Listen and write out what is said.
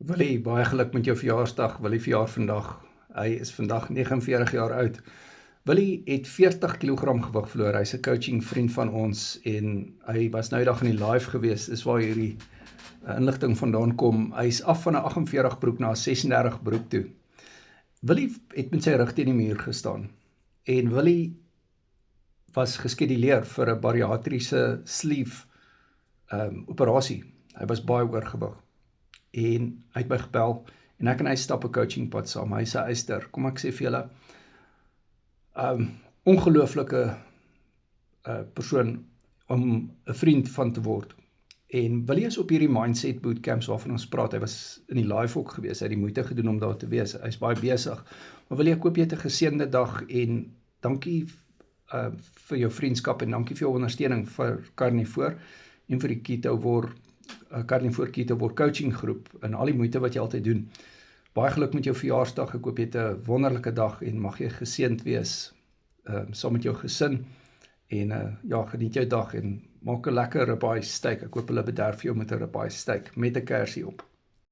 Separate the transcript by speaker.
Speaker 1: Willie, baie geluk met jou verjaarsdag. Willie verjaar vandag. Hy is vandag 49 jaar oud. Willie het 40 kg gewig verloor. Hy's 'n coaching vriend van ons en hy was nou eendag in die live gewees. Dis waar hierdie inligting vandaan kom. Hy's af van 'n 48 broek na 'n 36 broek toe. Willie het met sy rug teen die muur gestaan. En Willie was geskeduleer vir 'n bariatriese sleeve operasie. Hy was baie oorgewig. En hy het my gebel, en ek en hy stap 'n coachingpad saam. Hy is 'n eyster. Kom ek sê vir julle, ongelooflike persoon om 'n vriend van te word. En Willie is op hierdie mindset bootcamps waarvan ons praat. Hy was in die live ook gewees. Hy het die moeite gedoen om daar te wees. Hy's baie besig. Maar Willie, ek hoop jy het 'n geseënde dag en dankie vir jou vriendskap en dankie vir jou ondersteuning vir Carnivore en vir die Carnivore Keto Word coaching groep en al die moeite wat jy altyd doen. Baie geluk met jou verjaarsdag. Ek hoop jy het 'n wonderlike dag en mag jy geseënd wees saam met jou gesin. En geniet jou dag en maak 'n lekker ribeye steak. Ek hoop hulle bederf jou met 'n ribeye steak met 'n kersie op.